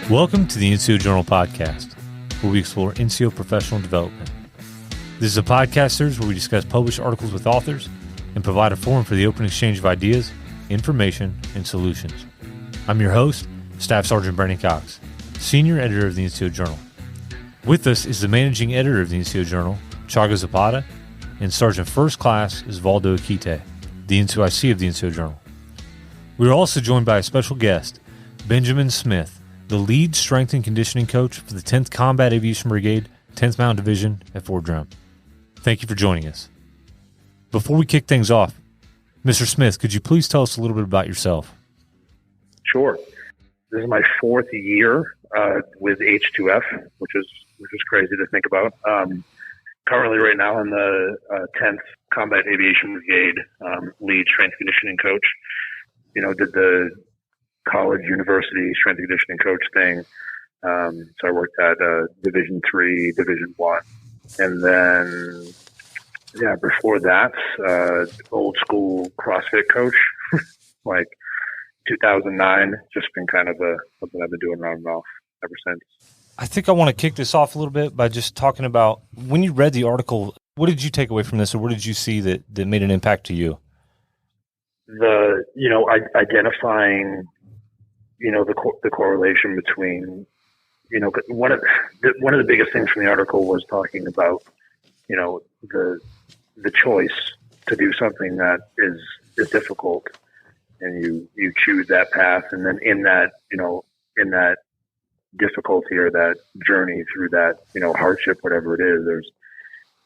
Welcome to the NCO Journal podcast, where we explore NCO professional development. This is a podcast series where we discuss published articles with authors and provide a forum for the open exchange of ideas, information, and solutions. I'm your host, Staff Sergeant Brandon Cox, Senior Editor of the NCO Journal. With us is the Managing Editor of the NCO Journal, Chaga Zapata, and Sergeant First Class Osvaldo Akite, the NCOIC of the NCO Journal. We are also joined by a special guest, Benjamin Smith, the lead strength and conditioning coach for the 10th Combat Aviation Brigade, 10th Mountain Division at Fort Drum. Thank you for joining us. Before we kick things off, Mr. Smith, could you please tell us a little bit about yourself? Sure. This is my fourth year with H2F, which is crazy to think about. Currently, right now, in the 10th Combat Aviation Brigade, lead strength conditioning coach. Did the college, university strength and conditioning coach thing. So I worked at Division 3, Division 1. And then, before that, old school CrossFit coach, like 2009, just been kind of something I've been doing on and off ever since. I think I want to kick this off a little bit by just talking about, when you read the article, what did you take away from this, or what did you see that made an impact to you? Identifying, the correlation between, one of the biggest things from the article was talking about, the choice to do something that is difficult, and you choose that path, and then in that difficulty or that journey through that, hardship, whatever it is,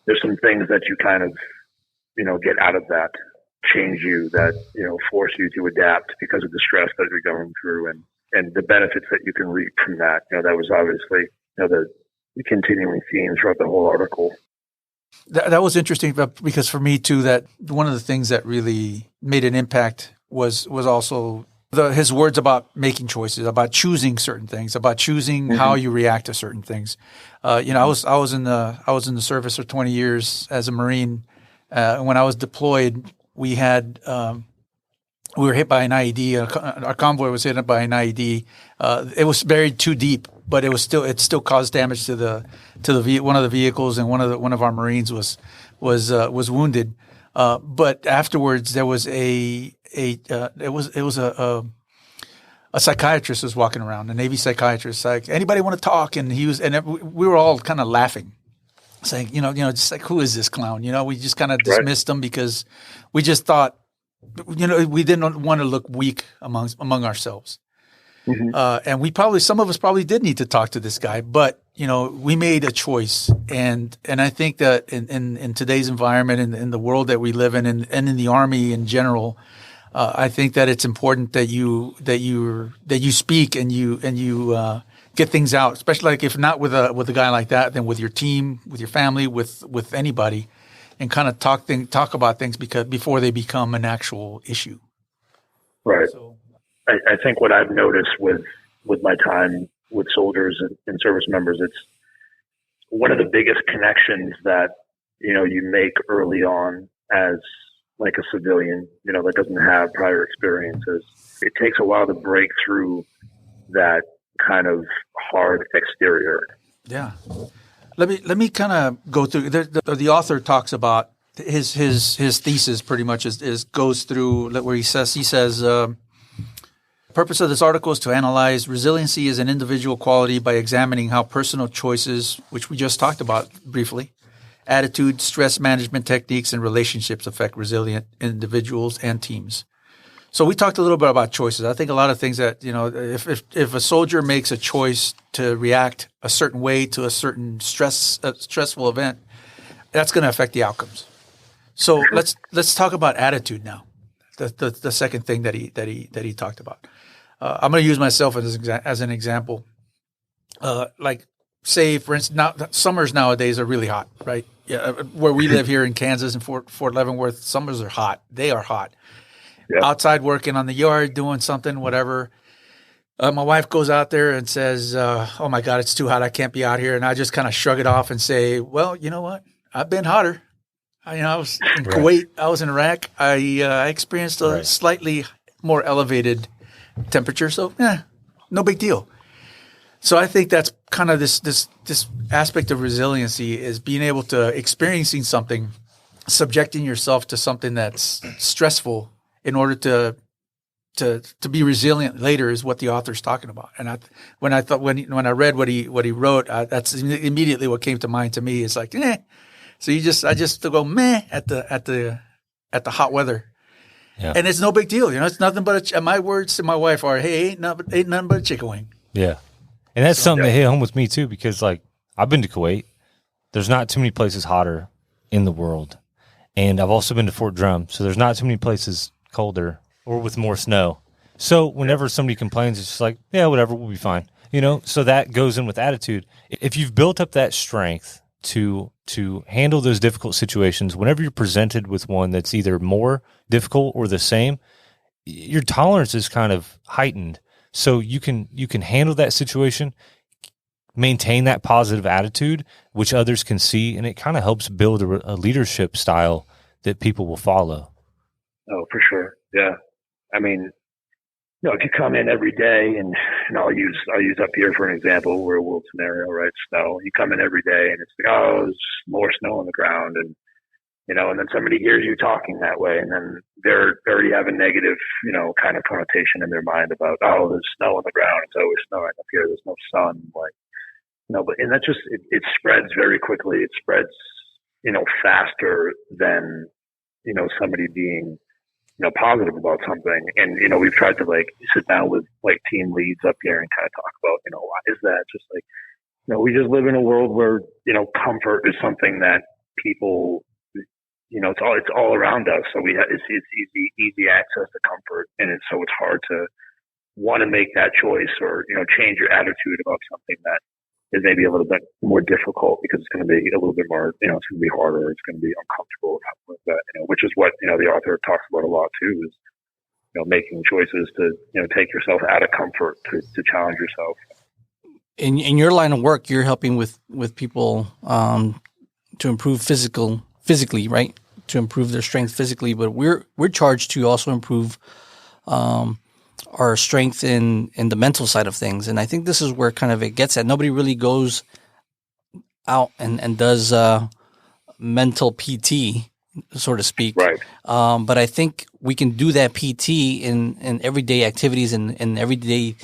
there's some things that you kind of, get out of that, change you, that, force you to adapt because of the stress that you're going through and the benefits that you can reap from that. That was obviously, the continuing theme throughout the whole article. That was interesting because for me too, that one of the things that really made an impact was also his words about making choices, about choosing certain things, about choosing how you react to certain things. I was in the service for 20 years as a Marine. When I was deployed, we were hit by an IED. Our convoy was hit by an IED. It was buried too deep, but it still caused damage to one of the vehicles, and one of our Marines was wounded. But afterwards, there was a psychiatrist was walking around, a Navy psychiatrist. Like, anybody want to talk? And we were all kind of laughing, saying, just like, who is this clown? We just kind of dismissed him because we just thought, we didn't want to look weak among ourselves. And some of us probably did need to talk to this guy, but, we made a choice. And I think that in today's environment and in the world that we live in and in the Army in general, I think that it's important that you speak and you get things out, especially like if not with a guy like that, then with your team, with your family, with anybody, and kind of talk about things before they become an actual issue. Right. So, I think what I've noticed with my time with soldiers and service members, it's one of the biggest connections that, you make early on as like a civilian, that doesn't have prior experiences. It takes a while to break through that kind of hard exterior. Yeah. Let me kind of go through. The author talks about his thesis pretty much goes through where he says the purpose of this article is to analyze resiliency as an individual quality by examining how personal choices, which we just talked about briefly, attitude, stress management techniques, and relationships affect resilient individuals and teams. So we talked a little bit about choices. I think a lot of things that, if a soldier makes a choice to react a certain way to a certain stressful event, that's going to affect the outcomes. So let's talk about attitude now. The second thing that he talked about. I'm going to use myself as an example. Like, say, for instance, now summers nowadays are really hot, right? Yeah, where we live here in Kansas and Fort Leavenworth, summers are hot. They are hot. Yep. Outside working on the yard, doing something, whatever. My wife goes out there and says, oh, my God, it's too hot. I can't be out here. And I just kind of shrug it off and say, well, you know what? I've been hotter. I was in Kuwait. I was in Iraq. I experienced a slightly more elevated temperature. So, no big deal. So I think that's kind of this aspect of resiliency is being able to experiencing something, subjecting yourself to something that's stressful in order to be resilient later is what the author's talking about. And when I read what he wrote, that's immediately what came to mind to me. It's like, eh. So I just go meh at the hot weather. Yeah. And it's no big deal. It's nothing but my words to my wife are, hey, ain't nothing but a chicken wing. Yeah. And that's something that hit home with me too, because like I've been to Kuwait. There's not too many places hotter in the world. And I've also been to Fort Drum. So there's not too many places colder or with more snow. So whenever somebody complains, it's just like, yeah, whatever, we'll be fine. So that goes in with attitude. If you've built up that strength to handle those difficult situations, whenever you're presented with one that's either more difficult or the same, your tolerance is kind of heightened. So you can handle that situation, maintain that positive attitude, which others can see, and it kind of helps build a leadership style that people will follow. Oh, for sure. Yeah. I mean, if you come in every day and I'll use up here for an example, we're a world scenario, right? Snow. You come in every day and it's like, oh, there's more snow on the ground. And, and then somebody hears you talking that way. And then they already have a negative, kind of connotation in their mind about, oh, there's snow on the ground. It's always snowing up here. There's no sun. And that just, it spreads very quickly. It spreads, faster than, somebody being, positive about something. And, we've tried to sit down with team leads up here and kind of talk about, why is that? Just we just live in a world where, comfort is something that people, it's all around us. So it's easy access to comfort. And it's hard to want to make that choice or, change your attitude about something that is maybe a little bit more difficult because it's going to be a little bit more, it's going to be harder. It's going to be uncomfortable, like that, which is what, the author talks about a lot too, is, making choices to, take yourself out of comfort to challenge yourself. In your line of work, you're helping with people to improve physically, right? To improve their strength physically, but we're charged to also improve our strength in the mental side of things. And I think this is where kind of it gets at. Nobody really goes out and does mental PT, so to speak. Right. But I think we can do that PT in everyday activities and everyday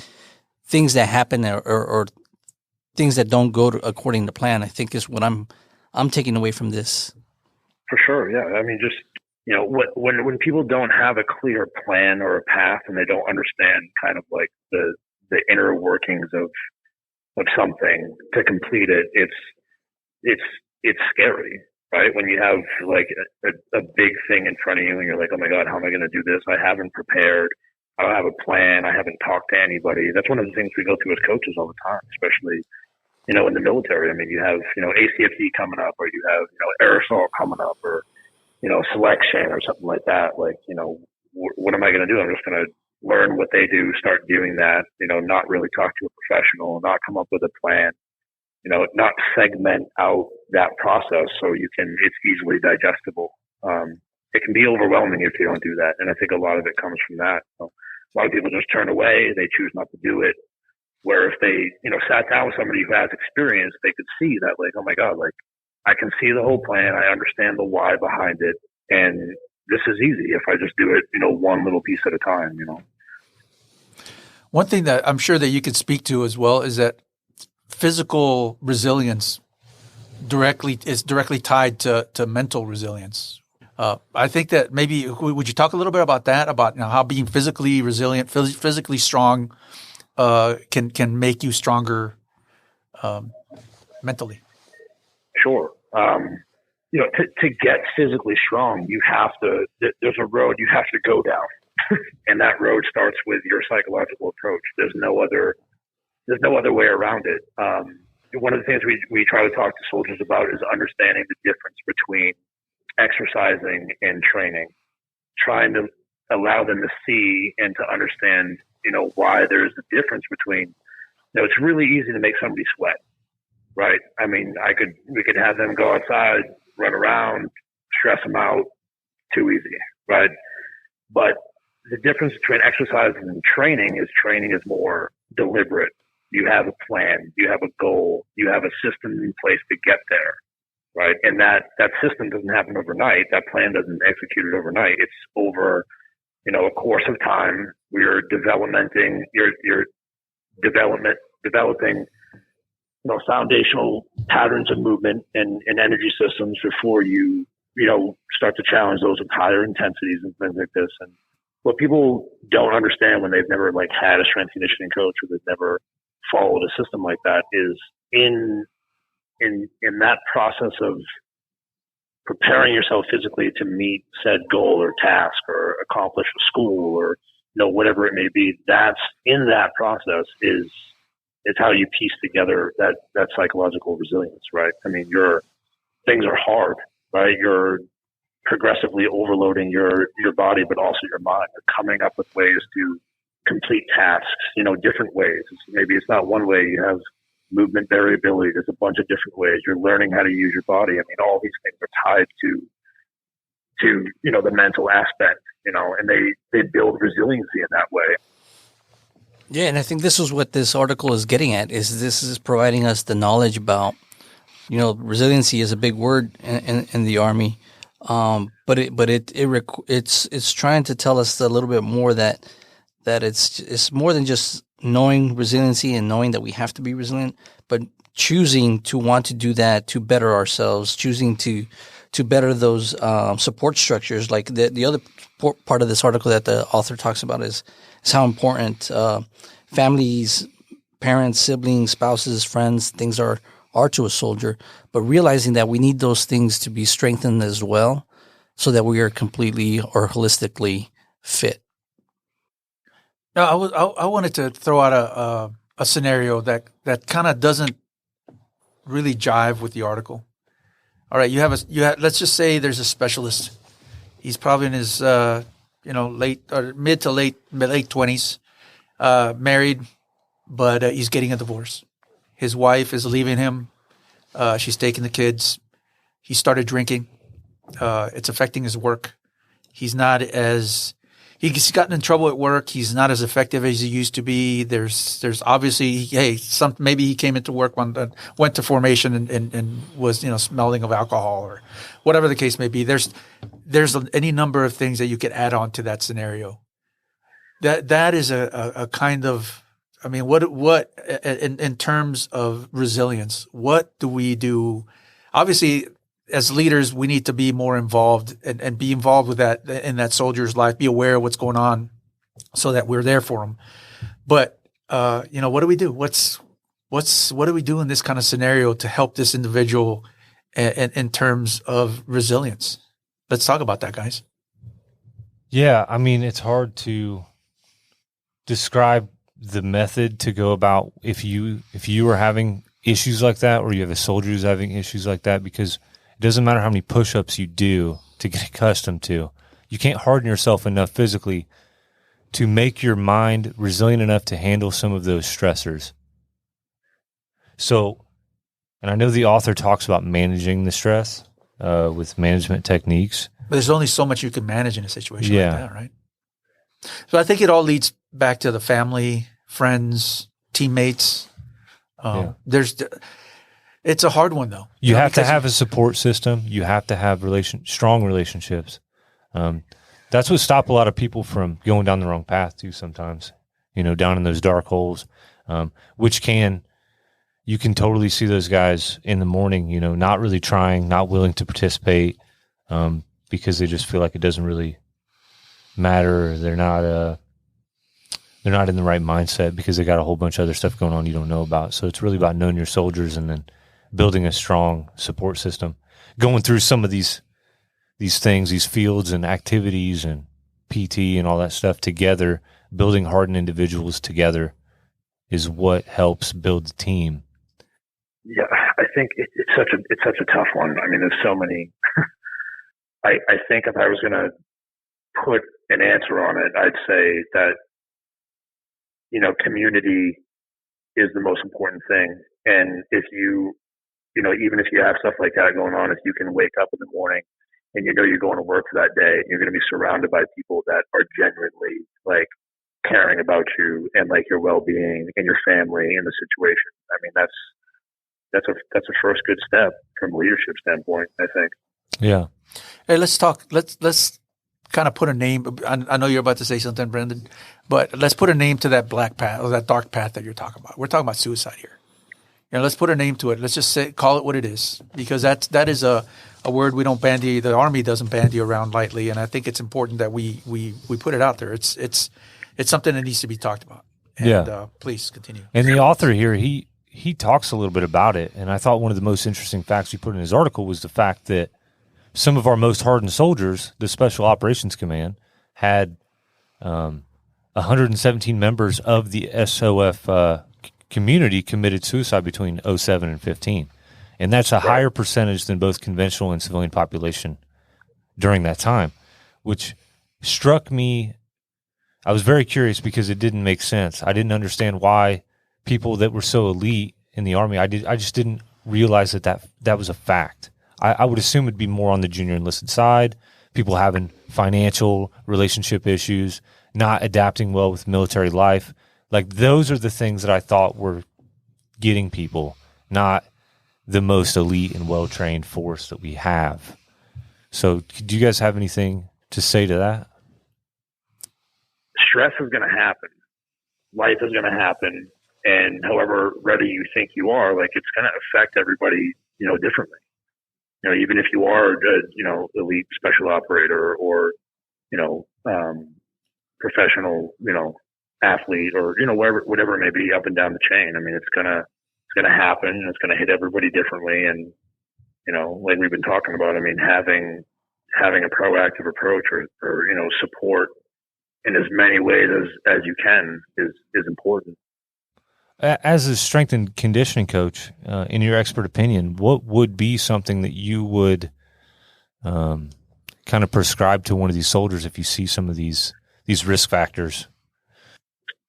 things that happen or things that don't go according to plan. I think is what I'm taking away from this. For sure. Yeah. I mean, just, when people don't have a clear plan or a path and they don't understand kind of like the inner workings of something to complete it, it's scary, right? When you have a big thing in front of you and you're like, oh my God, how am I going to do this? I haven't prepared. I don't have a plan. I haven't talked to anybody. That's one of the things we go through as coaches all the time, especially, in the military. I mean, you have, ACFD coming up, or you have, aerosol coming up, or, selection or something like that. What am I going to do? I'm just going to learn what they do, start doing that, not really talk to a professional, not come up with a plan, not segment out that process so it's easily digestible. It can be overwhelming if you don't do that. And I think a lot of it comes from that. So a lot of people just turn away. They choose not to do it. Where if they, sat down with somebody who has experience, they could see that, oh my God, I can see the whole plan. I understand the why behind it. And this is easy if I just do it, one little piece at a time, One thing that I'm sure that you could speak to as well is that physical resilience is directly tied to mental resilience. I think that maybe would you talk a little bit about that, about how being physically resilient, physically strong can make you stronger mentally? Sure. To get physically strong, there's a road you have to go down. And that road starts with your psychological approach. There's no other way around it. One of the things we try to talk to soldiers about is understanding the difference between exercising and training, trying to allow them to see and to understand, why there's a difference between, it's really easy to make somebody sweat, right? I mean, we could have them go outside, run around, stress them out, too easy, right? But the difference between exercise and training is more deliberate. you have a plan, you have a goal, you have a system in place to get there, right? And that system doesn't happen overnight. That plan doesn't execute it overnight. It's over, a course of time. You're developing, foundational patterns of movement and energy systems before you start to challenge those with higher intensities and things like this. And what people don't understand when they've never had a strength conditioning coach or they've never followed a system like that is in that process of preparing yourself physically to meet said goal or task or accomplish a school or whatever it may be, that's in that process is how you piece together that psychological resilience, right? I mean, things are hard, right? You're progressively overloading your body, but also your mind. You're coming up with ways to complete tasks, different ways. Maybe it's not one way. You have movement variability. There's a bunch of different ways. You're learning how to use your body. I mean, all these things are tied to the mental aspect, and they build resiliency in that way. Yeah, and I think this is what this article is getting at, is this is providing us the knowledge about, resiliency is a big word in the Army, but it's trying to tell us a little bit more that it's more than just knowing resiliency and knowing that we have to be resilient, but choosing to want to do that to better ourselves, choosing to better those support structures. Like the other part of this article that the author talks about is how important families, parents, siblings, spouses, friends, things are to a soldier, but realizing that we need those things to be strengthened as well so that we are completely or holistically fit. Now, I wanted to throw out a scenario that kind of doesn't really jive with the article. All right, let's just say there's a specialist. He's probably in his late or mid to late 20s, married, but he's getting a divorce. His wife is leaving him. She's taking the kids. He started drinking. It's affecting his work. He's gotten in trouble at work. He's not as effective as he used to be. There's obviously, maybe he came into work went to formation and was, smelling of alcohol or whatever the case may be. There's any number of things that you could add on to that scenario. That is a kind of, I mean, what in terms of resilience, what do we do? Obviously, as leaders, we need to be more involved and be involved with that in that soldier's life, be aware of what's going on so that we're there for them. But, what do we do? What do we do in this kind of scenario to help this individual in terms of resilience? Let's talk about that, guys. Yeah. I mean, it's hard to describe the method to go about if you are having issues like that, or you have a soldier who's having issues like that, because it doesn't matter how many push-ups you do to get accustomed to. You can't harden yourself enough physically to make your mind resilient enough to handle some of those stressors. So, and I know the author talks about managing the stress with management techniques. But there's only so much you can manage in a situation like that, right? So I think it all leads back to the family, friends, teammates. It's a hard one, though. You have to have a support system. You have to have strong relationships. That's what stops a lot of people from going down the wrong path too sometimes, down in those dark holes, which you can totally see those guys in the morning, not really trying, not willing to participate because they just feel like it doesn't really matter. They're not in the right mindset because they got a whole bunch of other stuff going on you don't know about. So it's really about knowing your soldiers and then building a strong support system, going through some of these things, these fields and activities and PT and all that stuff together, building hardened individuals together is what helps build the team. Yeah, I think it's such a tough one. I mean, there's so many. I think if I was going to put an answer on it, I'd say that, community is the most important thing. And if even if you have stuff like that going on, if you can wake up in the morning and you're going to work for that day, you're going to be surrounded by people that are genuinely caring about you and like your well-being and your family and the situation. I mean, that's a first good step from a leadership standpoint, I think. Yeah. Hey, let's talk. Let's kind of put a name. I know you're about to say something, Brendan, but let's put a name to that black path or that dark path that you're talking about. We're talking about suicide here. Let's put a name to it. Let's just call it what it is, because that is a word we don't bandy. The Army doesn't bandy around lightly, and I think it's important that we put it out there. It's something that needs to be talked about. And, please continue. And the author here, he talks a little bit about it, and I thought one of the most interesting facts he put in his article was the fact that some of our most hardened soldiers, the Special Operations Command, had 117 members of the SOF community committed suicide between 07 and 15. And that's a higher percentage than both conventional and civilian population during that time, which struck me. I was very curious because it didn't make sense. I didn't understand why people that were so elite in the Army, I just didn't realize that was a fact. I would assume it'd be more on the junior enlisted side, people having financial relationship issues, not adapting well with military life. Like, those are the things that I thought were getting people, not the most elite and well-trained force that we have. So do you guys have anything to say to that? Stress is going to happen. Life is going to happen. And however ready you think you are, like, it's going to affect everybody, differently. Even if you are a, elite special operator or, professional, athlete or, whatever it may be up and down the chain. I mean, it's going to happen, and it's going to hit everybody differently. And, like we've been talking about, I mean, having a proactive approach or support in as many ways as you can is important. As a strength and conditioning coach, in your expert opinion, what would be something that you would kind of prescribe to one of these soldiers if you see some of these risk factors?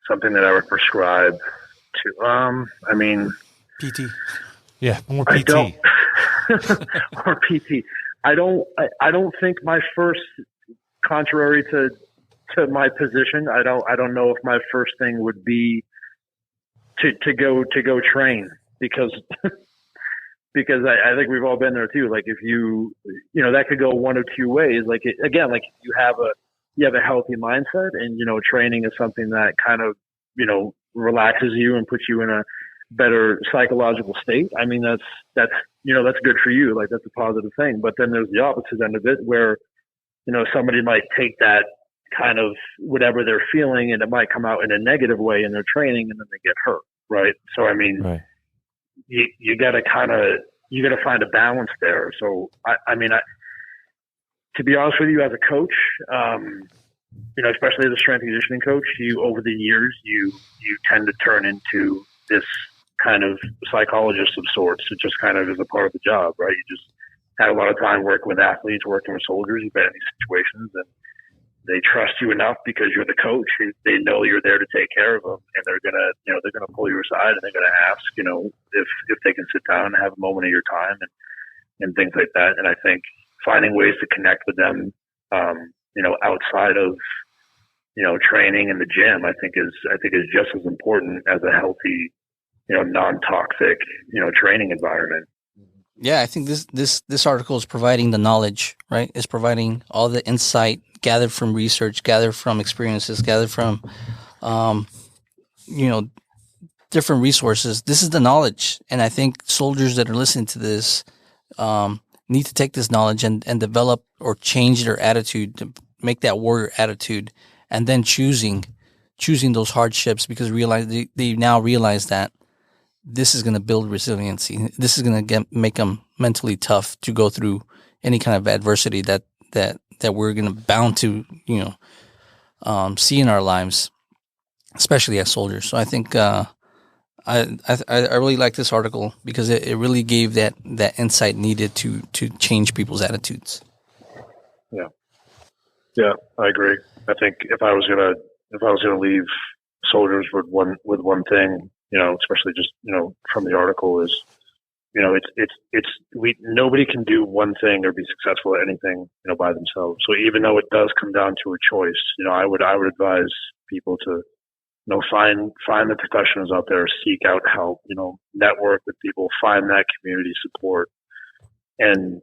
Something that I would prescribe to, PT. Yeah, more PT. Or PT. I don't think my first, contrary to my position, I don't know if my first thing would be to go train, because I think we've all been there too. Like, if that could go one of two ways. Like, like you have a healthy mindset, and training is something that kind of relaxes you and puts you in a better psychological state. I mean, that's good for you. Like, that's a positive thing. But then there's the opposite end of it, where somebody might take that kind of whatever they're feeling, and it might come out in a negative way in their training, and then they get hurt. Right. So, I mean, right. You gotta find a balance there. So, to be honest with you, as a coach, especially as a strength and conditioning coach, over the years, you tend to turn into this kind of psychologist of sorts. It just kind of is a part of the job, right? You just had a lot of time working with athletes, working with soldiers. You've been in these situations, and they trust you enough because you're the coach. They know you're there to take care of them, and they're gonna pull you aside, and they're gonna ask, if they can sit down and have a moment of your time and things like that. And I think finding ways to connect with them, outside of training in the gym, I think is just as important as a healthy, non-toxic, training environment. Yeah, I think this article is providing the knowledge, right? It's providing all the insight gathered from research, gathered from experiences, gathered from, different resources. This is the knowledge. And I think soldiers that are listening to this need to take this knowledge and develop or change their attitude to make that warrior attitude, and then choosing those hardships, because they now realize that this is going to build resiliency. This is going to make them mentally tough to go through any kind of adversity that we're going to bound to, see in our lives, especially as soldiers. So I think I really like this article because it really gave that insight needed to change people's attitudes. Yeah, I agree. I think if I was gonna leave soldiers with one thing, especially just from the article, is nobody can do one thing or be successful at anything by themselves. So even though it does come down to a choice, I would advise people to find the professionals out there, seek out help, network with people, find that community support, and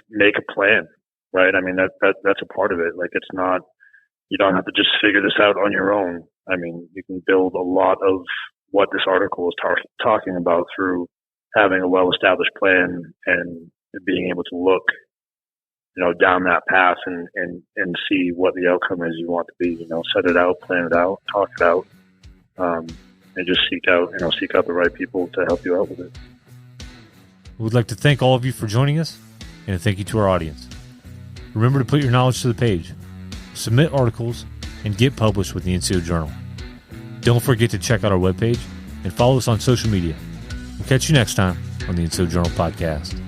make a plan, right? I mean, that's a part of it. Like, it's not, you don't have to just figure this out on your own. I mean, you can build a lot of what this article is talking about through having a well-established plan and being able to look, down that path and see what the outcome is you want to be. Set it out, plan it out, talk it out, and just seek out the right people to help you out with it. We'd like to thank all of you for joining us, and thank you to our audience. Remember to put your knowledge to the page, submit articles, and get published with the NCO Journal. Don't forget to check out our webpage and follow us on social media. We'll catch you next time on the NCO Journal podcast.